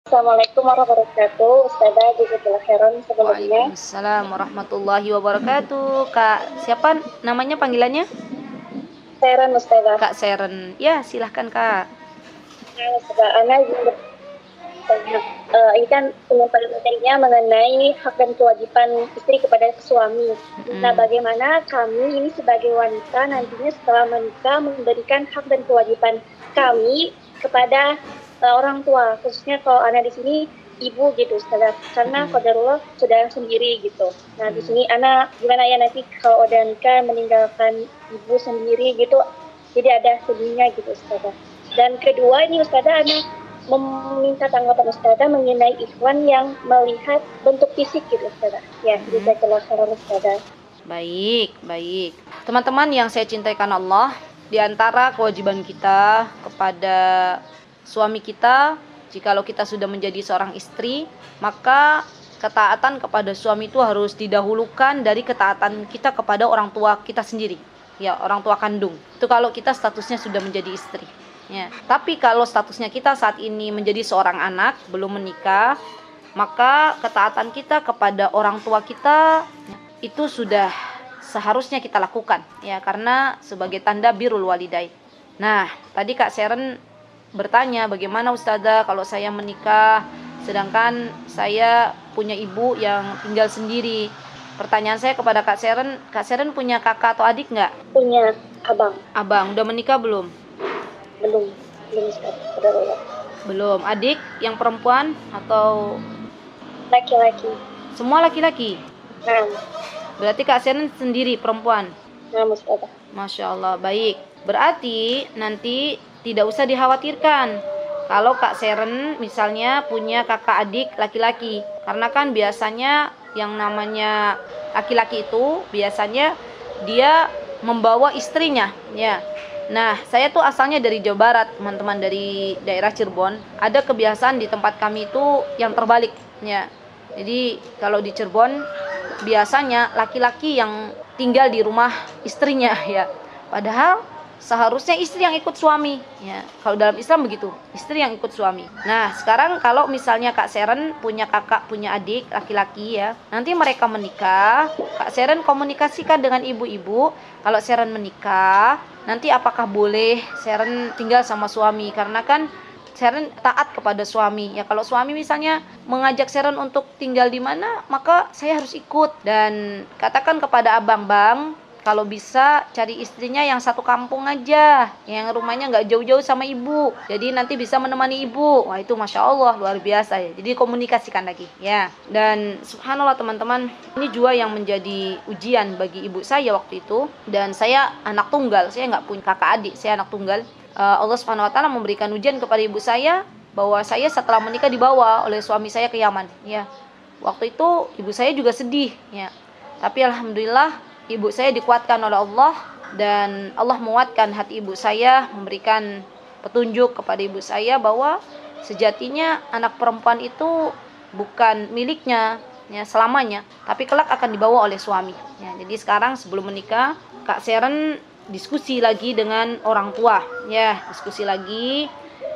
Assalamualaikum warahmatullahi wabarakatuh. Ustazah jazakallahu khairan sebelumnya. Waalaikumsalam warahmatullahi wabarakatuh. Kak, siapa namanya panggilannya? Khairan Ustazah. Kak Seren. Ya, silahkan Kak. Nah, Ustazah, Ana ingin bertanya, ini kan pada materinya mengenai hak dan kewajiban istri kepada suami. Nah, bagaimana kami ini sebagai wanita nantinya setelah menikah memberikan hak dan kewajiban kami kepada orang tua, khususnya kalau Ana di sini ibu gitu, Ustazah, karena qadarullah sudah sendiri gitu. Nah, di sini Ana gimana ya nanti kalau udah nikah meninggalkan ibu sendiri gitu, jadi ada sedihnya gitu, Ustazah. Dan kedua ini Ustazah, Ana meminta tanggapan Ustazah mengenai ikhwan yang melihat bentuk fisik gitu, Ustazah. Ya, jazakallahu khairan Ustazah. Baik. Teman-teman yang saya cintai karena Allah, di antara kewajiban kita kepada suami kita, jikalau kita sudah menjadi seorang istri, maka ketaatan kepada suami itu harus didahulukan dari ketaatan kita kepada orang tua kita sendiri. Ya, orang tua kandung. Itu kalau kita statusnya sudah menjadi istri. Ya. Tapi kalau statusnya kita saat ini menjadi seorang anak, belum menikah, maka ketaatan kita kepada orang tua kita itu sudah seharusnya kita lakukan, ya, karena sebagai tanda birrul walidain. Nah, tadi Kak Seren bertanya, bagaimana Ustazah kalau saya menikah sedangkan saya punya ibu yang tinggal sendiri. Pertanyaan saya kepada Kak Seren punya kakak atau adik nggak? Punya abang. Abang, udah menikah belum? Belum Ustazah. Belum. Adik yang perempuan atau Laki-laki. semua laki-laki? Nah, Berarti Kak Seren sendiri perempuan? Ustazah. Masya Allah, baik. Berarti nanti tidak usah dikhawatirkan kalau Kak Seren misalnya punya kakak adik laki-laki. Karena kan biasanya yang namanya laki-laki itu biasanya dia membawa istrinya, ya. Nah, saya tuh asalnya dari Jawa Barat, teman-teman, dari daerah Cirebon. Ada kebiasaan di tempat kami itu yang terbalik, ya. Jadi kalau di Cirebon biasanya laki-laki yang tinggal di rumah istrinya, ya. Padahal seharusnya istri yang ikut suami, ya. Kalau dalam Islam begitu, istri yang ikut suami. Nah, sekarang kalau misalnya Kak Seren punya kakak, punya adik laki-laki, ya, nanti mereka menikah, Kak Seren komunikasikan dengan ibu-ibu. Kalau Seren menikah, nanti apakah boleh Seren tinggal sama suami? Karena kan Seren taat kepada suami. Ya, kalau suami misalnya mengajak Seren untuk tinggal di mana, maka saya harus ikut. Dan katakan kepada abang, Bang, kalau bisa cari istrinya yang satu kampung aja, yang rumahnya nggak jauh-jauh sama ibu, jadi nanti bisa menemani ibu. Wah, itu Masya Allah, luar biasa, ya. Jadi komunikasikan lagi, ya. Dan subhanallah teman-teman, ini juga yang menjadi ujian bagi ibu saya waktu itu. Dan saya anak tunggal, saya nggak punya kakak adik, saya anak tunggal. Allah Subhanahu Wa Taala memberikan ujian kepada ibu saya bahwa saya setelah menikah dibawa oleh suami saya ke Yaman, ya. Waktu itu ibu saya juga sedih, ya. Tapi alhamdulillah ibu saya dikuatkan oleh Allah, dan Allah menguatkan hati ibu saya, memberikan petunjuk kepada ibu saya bahwa sejatinya anak perempuan itu bukan miliknya, ya, selamanya, tapi kelak akan dibawa oleh suami, ya. Jadi sekarang sebelum menikah, Kak Seren diskusi lagi dengan orang tua, ya, diskusi lagi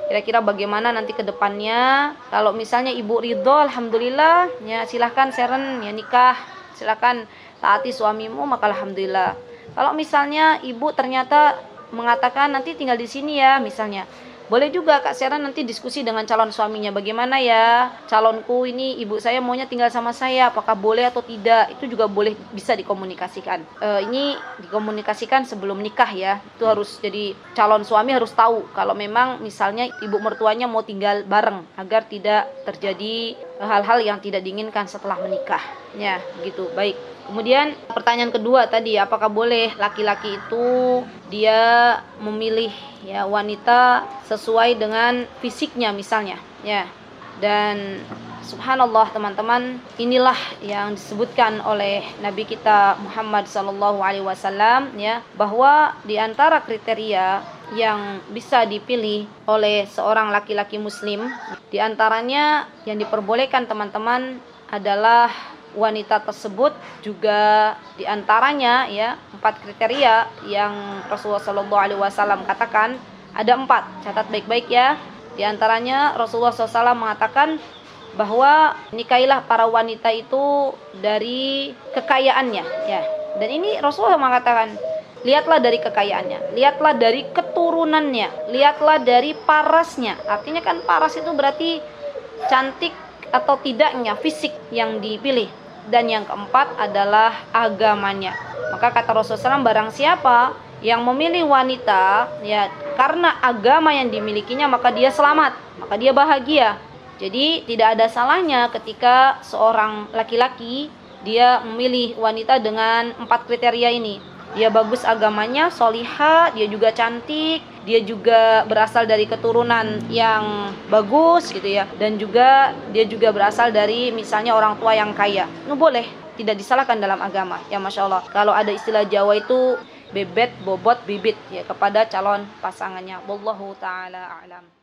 kira-kira bagaimana nanti ke depannya. Kalau misalnya ibu ridho, alhamdulillah, ya, silahkan Seren, ya, nikah, silahkan taati suamimu, maka alhamdulillah. Kalau misalnya ibu ternyata mengatakan nanti tinggal di sini ya, misalnya, boleh juga Kak Seren nanti diskusi dengan calon suaminya, bagaimana ya calonku ini, ibu saya maunya tinggal sama saya, apakah boleh atau tidak. Itu juga boleh, bisa dikomunikasikan. Ini dikomunikasikan sebelum nikah, ya. Itu harus, jadi calon suami harus tahu kalau memang misalnya ibu mertuanya mau tinggal bareng, agar tidak terjadi hal-hal yang tidak diinginkan setelah menikah, ya, begitu. Baik. Kemudian pertanyaan kedua tadi, apakah boleh laki-laki itu dia memilih, ya, wanita sesuai dengan fisiknya misalnya, ya. Dan subhanallah teman-teman, inilah yang disebutkan oleh Nabi kita Muhammad SAW, ya, bahwa di antara kriteria yang bisa dipilih oleh seorang laki-laki muslim, di antaranya yang diperbolehkan teman-teman adalah wanita tersebut juga diantaranya, ya, 4 kriteria yang Rasulullah SAW katakan, ada 4, catat baik-baik, ya. Di antaranya Rasulullah SAW mengatakan bahwa nikahilah para wanita itu dari kekayaannya, ya. Dan ini Rasulullah mengatakan, lihatlah dari kekayaannya, lihatlah dari keturunannya, lihatlah dari parasnya. Artinya kan paras itu berarti cantik atau tidaknya fisik yang dipilih. Dan yang keempat adalah agamanya. Maka kata Rasulullah SAW, barang siapa yang memilih wanita ya karena agama yang dimilikinya, maka dia selamat, maka dia bahagia. Jadi tidak ada salahnya ketika seorang laki-laki dia memilih wanita dengan 4 kriteria ini. Dia bagus agamanya, solihah, dia juga cantik, dia juga berasal dari keturunan yang bagus gitu ya. Dan juga dia juga berasal dari misalnya orang tua yang kaya. Itu boleh, tidak disalahkan dalam agama. Ya Masya Allah. Kalau ada istilah Jawa itu bebet, bobot, bibit ya kepada calon pasangannya. Wallahu ta'ala a'lam.